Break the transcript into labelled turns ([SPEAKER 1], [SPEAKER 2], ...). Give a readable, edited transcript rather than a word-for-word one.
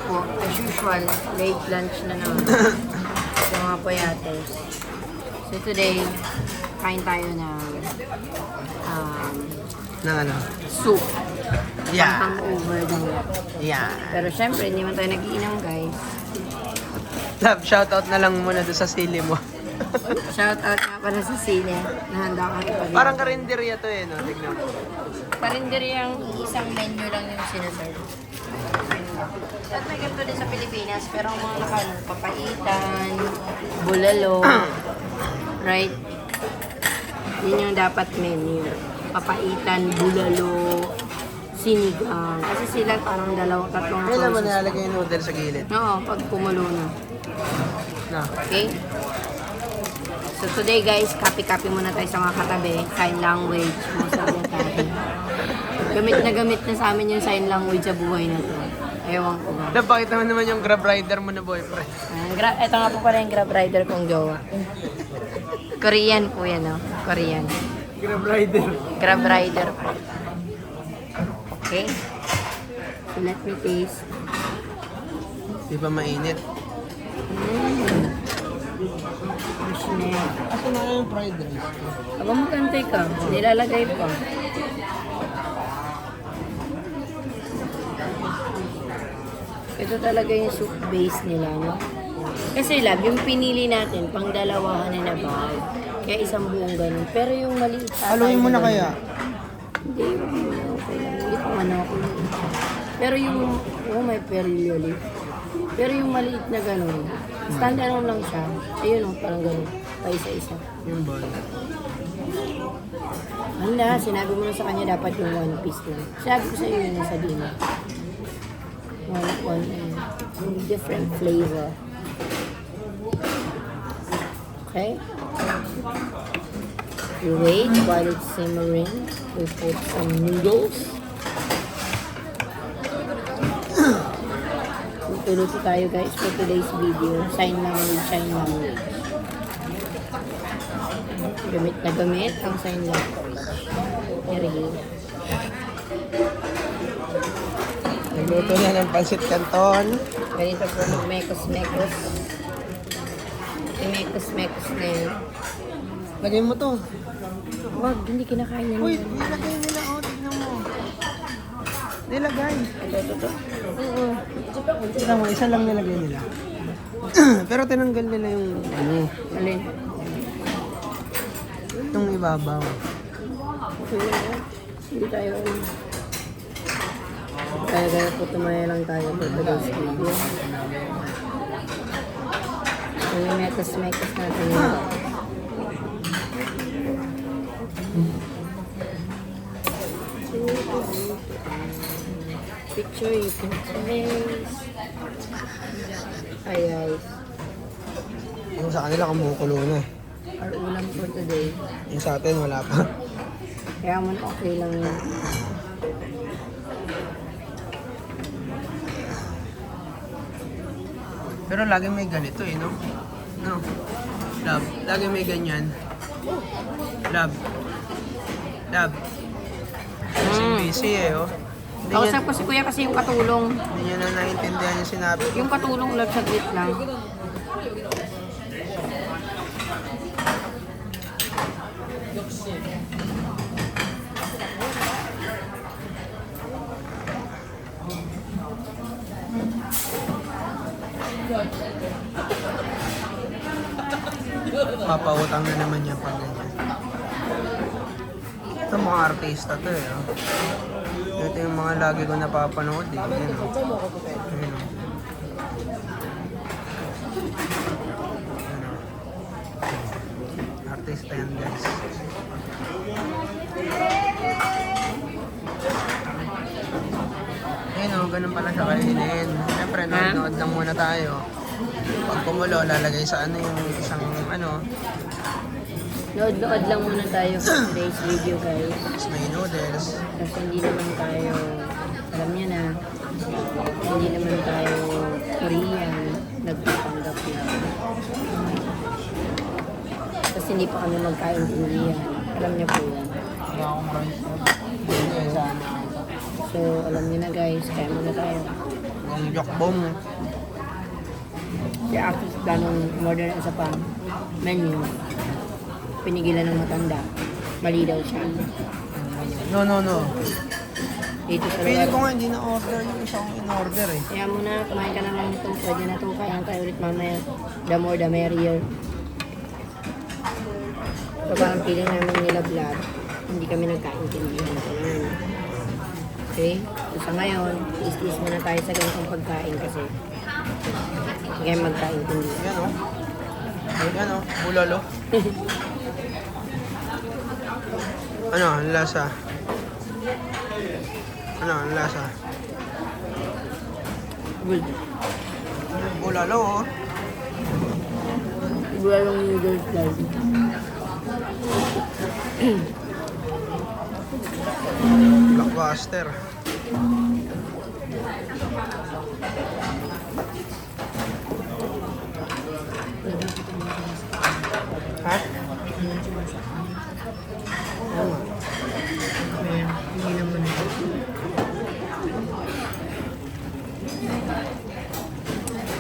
[SPEAKER 1] po, as usual, late lunch na naman. Sa mga payates. So today, kain tayo ng
[SPEAKER 2] Na ano?
[SPEAKER 1] soup.
[SPEAKER 2] Yeah.
[SPEAKER 1] Hangover daw.
[SPEAKER 2] Yeah.
[SPEAKER 1] Pero syempre, hindi man tayo nag-iinom, guys.
[SPEAKER 2] Love, shoutout na lang muna doon sa sili mo.
[SPEAKER 1] Shoutout nga pala sa sine. Nahanda ka rin.
[SPEAKER 2] Parang karinderya to eh, no? Tignan mo.
[SPEAKER 1] Karinderyang isang menu lang yung sinaserve. At may ganito din sa Pilipinas, pero ang mga nakano, papaitan, bulalo, right? Yun yung dapat menu. Papaitan, bulalo, sinigang. Kasi sila parang tatlong
[SPEAKER 2] Kailan mo
[SPEAKER 1] process.
[SPEAKER 2] nilalagay yung noodle sa gilid?
[SPEAKER 1] Oo, pag kumulo na.
[SPEAKER 2] Na.
[SPEAKER 1] Okay? So today guys, copy-copy muna tayo sa mga katabi. Sign language. Most of the time. Gamit na sa amin yung sign language sa buhay na to. Ewan ko ba.
[SPEAKER 2] Love, bakit naman yung grab rider mo na boyfriend?
[SPEAKER 1] Ito nga po pala yung grab rider kong jowa. Korean po yan, no? Korean.
[SPEAKER 2] Grab rider.
[SPEAKER 1] Grab rider po. Okay? So let me taste.
[SPEAKER 2] Di ba mainit? Asa na yung fried rice?
[SPEAKER 1] Aba magantay ka, nilalagay pa. Ito talaga yung soup base nila, no? Kasi love, yung pinili natin, pang dalawahan na bag. Kaya isang buong ganun. Pero yung maliit sa
[SPEAKER 2] Haluin mo na kaya?
[SPEAKER 1] Hindi, okay lang. Hindi ko ano ako. Pero yung, oh my perilyo leaf. Pero yung maliit na ganun, stand-alone lang siya. Ayun o, parang ganun. Pa isa-isa.
[SPEAKER 2] Yung ball.
[SPEAKER 1] Handa, sinabi mo na sa kanya dapat yung one piece lang. Sabi ko sa iyo yun sa dinner. One different flavor. Okay? You wait while it's simmering. We put some noodles. Luto tayo guys for today's video. Sign language. Gamit na gamit ang sign language. Here you go.
[SPEAKER 2] Nagluto na ng pansit canton.
[SPEAKER 1] Ganito po mag-mekos-mekos. Mekos-mekos na yun.
[SPEAKER 2] Lagay mo to.
[SPEAKER 1] Wag, hindi kinakain yan.
[SPEAKER 2] Uy, nilagay nila. Oh, tignan mo. Nilagay.
[SPEAKER 1] Ito.
[SPEAKER 2] Oo. Tignan mo, isa lang nilagay nila. Pero tinanggal nila yung ano,
[SPEAKER 1] Alin?
[SPEAKER 2] yung ibabaw.
[SPEAKER 1] Hindi tayo. Kaya po tumaya lang tayo for today's video. Yung mekos-mekos natin yun. Picture you can taste. Ay guys.
[SPEAKER 2] Yung sa kanila kumukulo na.
[SPEAKER 1] Our ulam for today.
[SPEAKER 2] Yung sa atin wala pa.
[SPEAKER 1] Kaya man okay lang yun.
[SPEAKER 2] Pero lagi may ganito eh, no? No. Love, lagi may ganyan. Love. Love. Busy eh, oh. Hindi niya,
[SPEAKER 1] Kausap ko si kuya kasi yung katulong.
[SPEAKER 2] hindi niya na naiintindihan yung sinabi ko.
[SPEAKER 1] Yung katulong lang saglit lang.
[SPEAKER 2] Papautang na naman niya pag ganyan. Ito mga artista to eh, oh. Ito yung mga lagi ko napapanood eh. Ayan, oh. Ayan, oh. Ayan, oh. Artista yan guys. Ayun oh, ganun pala siya kainin. Siyempre, nanonood lang muna tayo. Pag kumulo, lalagay sa ano yung isang ano.
[SPEAKER 1] Nood-nood lang muna tayo for today's video guys.
[SPEAKER 2] Tapos may noodles.
[SPEAKER 1] Kasi hindi naman tayo, alam niyo na, hindi naman tayo Korean, nagpapanggap lang. Kasi hindi pa kami magkaintindihan. Alam niyo po yan.
[SPEAKER 2] Wala akong rice. Hindi, sana.
[SPEAKER 1] So, alam niyo na guys, kaya muna tayo.
[SPEAKER 2] Ang jakbong.
[SPEAKER 1] Si Akis ganong modern isa pa menu. Pinigilan ng matanda. Mali daw siya.
[SPEAKER 2] No, no, no.
[SPEAKER 1] Dito sa
[SPEAKER 2] Feeling ko
[SPEAKER 1] lugar.
[SPEAKER 2] nga hindi na-order yung isang in-order eh.
[SPEAKER 1] Kaya muna, kumain ka na lang ito. Pwede na ito. Kaya tayo ulit mamaya. The more, the merrier. So parang feeling namin nilablag. Hindi kami nagkaintindihan. Ayan. Okay? So sa ngayon, is muna tayo sa ganitong pagkain kasi hindi kami magkaintindihan.
[SPEAKER 2] Yan o. Yan o, bulalo. Ano, ang lasa? Ano, ang lasa?
[SPEAKER 1] Good.
[SPEAKER 2] Bulalo oh.
[SPEAKER 1] Bulalong noodles lang.
[SPEAKER 2] Blockbuster. Ha?